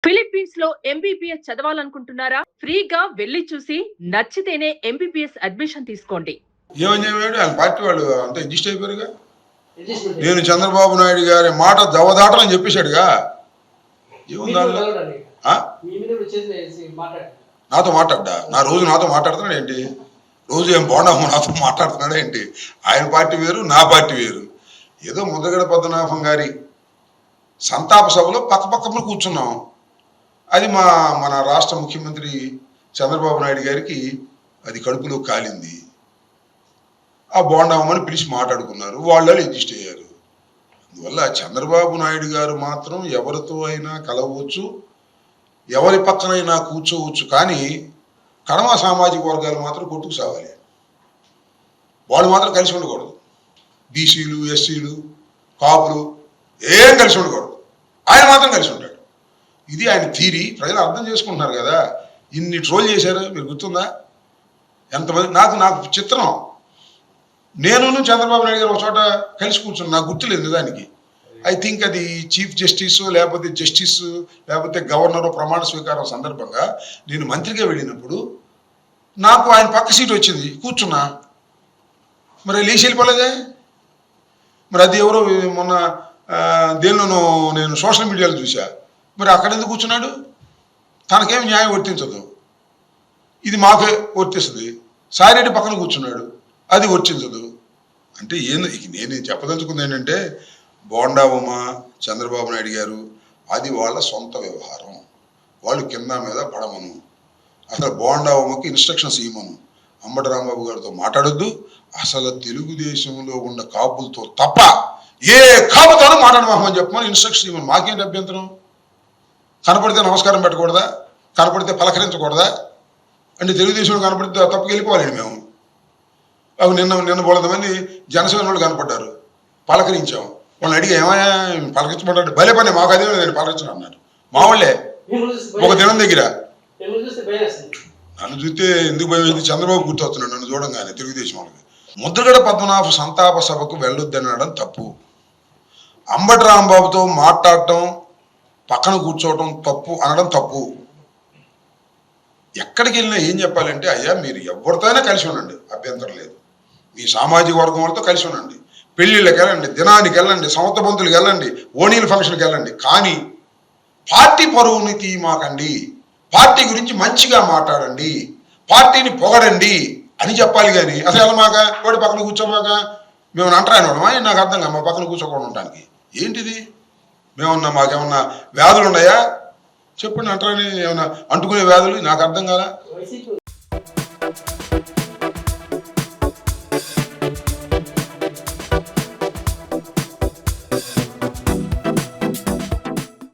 Philippines లో MBBS చదవాలనుకుంటున్నారా? ఫ్రీగా వెళ్లి చూసి నచ్చితేనే ఎంబీబీఎస్ అడ్మిషన్ తీసుకోండి. ఏమని చెప్పాడు ఆయన పార్టీ వాళ్ళు అంతా అడ్జస్ట్ అయిపోయారుగా. నేను చంద్రబాబు నాయుడు గారి మాట దవదాటని చెప్పేశాడుగా. ఏముందా నాతో మాట్లాడ్డా? రోజు నాతో మాట్లాడుతున్నాడు ఏంటి? రోజు ఏం బాగున్నాము నాతో మాట్లాడుతున్నాడు ఏంటి? ఆయన పార్టీ వేరు, నా పార్టీ వేరు. ఏదో ముద్రగడ పద్మనాభం గారి సంతాప సభలో పక్కపక్కన కూర్చున్నాం. అది మన రాష్ట్ర ముఖ్యమంత్రి చంద్రబాబు నాయుడు గారికి అది కడుపులో కాలింది. ఆ బోండామని పిలిచి మాట్లాడుకున్నారు, వాళ్ళు అడ్జస్ట్ అయ్యారు. అందువల్ల చంద్రబాబు నాయుడు గారు మాత్రం ఎవరితో అయినా కలవచ్చు, ఎవరి పక్కనైనా కూర్చోవచ్చు, కానీ కడమ సామాజిక వర్గాలు మాత్రం కొట్టుకు సావాలి. వాళ్ళు మాత్రం కలిసి ఉండకూడదు. బీసీలు, ఎస్సీలు, కాపులు ఏం కలిసి ఉండకూడదు. ఆయన మాత్రం కలిసి ఉంటాడు. ఇది ఆయన థీరీ. ప్రజలు అర్థం చేసుకుంటున్నారు కదా. ఇన్ని ట్రోల్ చేశారు, మీరు గుర్తుందా? ఎంతమంది నాకు చిత్రం. నేను చంద్రబాబు నాయుడు గారు ఒక చోట కలిసి కూర్చున్నాను, నాకు గుర్తులేదు దానికి. ఐ థింక్ అది చీఫ్ జస్టిస్ లేకపోతే జస్టిస్ లేకపోతే గవర్నర్ ప్రమాణ స్వీకారం సందర్భంగా నేను మంత్రిగా వెళ్ళినప్పుడు నాకు ఆయన పక్క సీట్ వచ్చింది, కూర్చున్నా. మరి లేచి వెళ్ళిపోలేదే. మరి అది ఎవరో మొన్న దేనిలోనూ నేను సోషల్ మీడియాలో చూసా. మరి అక్కడ ఎందుకు కూర్చున్నాడు? తనకేమి న్యాయం వర్తించదు, ఇది మాకే వర్తిస్తుంది. సాయిరెడ్డి పక్కన కూర్చున్నాడు, అది వర్తించదు. అంటే నేను చెప్పదలుచుకుంది ఏంటంటే, బోండా ఉమ, చంద్రబాబు నాయుడు గారు అది వాళ్ళ సొంత వ్యవహారం. వాళ్ళు కింద మీద పడమను. అసలు బోండా ఉమకి ఇన్స్ట్రక్షన్స్ ఇవ్వమను. అంబటి రాంబాబు గారితో మాట్లాడొద్దు. అసలు తెలుగుదేశంలో ఉన్న కాపులతో తప్ప ఏ కాపుతోనూ మాట్లాడమని చెప్పమని ఇన్స్ట్రక్షన్ ఇవ్వను. మాకేంటి అభ్యంతరం? కనపడితే నమస్కారం పెట్టకూడదా? కనపడితే పలకరించకూడదా? అంటే తెలుగుదేశంలో కనపడితే తప్పుకి వెళ్ళిపోవాలండి మేము. అవి నిన్న బోలదమంది జనసేన వాళ్ళు కనపడ్డారు, పలకరించాం. వాళ్ళని అడిగి ఏమయ్యా పలకరించమంటాడు? భలే పని, మాకు అదే నేను పలకరించను అన్నారు. మా వాళ్ళే ఒక దినం దగ్గర నన్ను చూస్తే ఎందుకు భయం? చంద్రబాబు గుర్తొస్తున్నాడు నన్ను చూడంగానే తెలుగుదేశం వాళ్ళకి. ముద్రగడ పద్మనాభ సంతాప సభకు వెళ్ళొద్దనడం తప్పు. అంబటి రాంబాబుతో మాట్లాడటం, పక్కన కూర్చోవటం తప్పు అనడం తప్పు. ఎక్కడికి వెళ్ళినా ఏం చెప్పాలంటే, అయ్యా మీరు ఎవరితో అయినా కలిసి ఉండండి, అభ్యంతరం లేదు. మీ సామాజిక వర్గం వాళ్ళతో కలిసి ఉండండి, పెళ్ళిళ్ళకి వెళ్ళండి, దినానికి వెళ్ళండి, సమత బంతులకు వెళ్ళండి, ఓణీల ఫంక్షన్కి వెళ్ళండి. కానీ పార్టీ పరువుని తీయమాకండి, పార్టీ గురించి మంచిగా మాట్లాడండి, పార్టీని పొగడండి అని చెప్పాలి. కానీ అసలు వెళ్ళమాక వాడి పక్కన కూర్చోమాక మేము అంటరాయనమా? నాకు అర్థం కాదు. మా పక్కన కూర్చోకుండా ఉండటానికి ఏంటిది? మాకేమన్నా వ్యాధులు ఉన్నాయా చెప్పండి? అంటారని ఏమన్నా అంటుకునే వ్యాధులు నాకు అర్థం కాదా?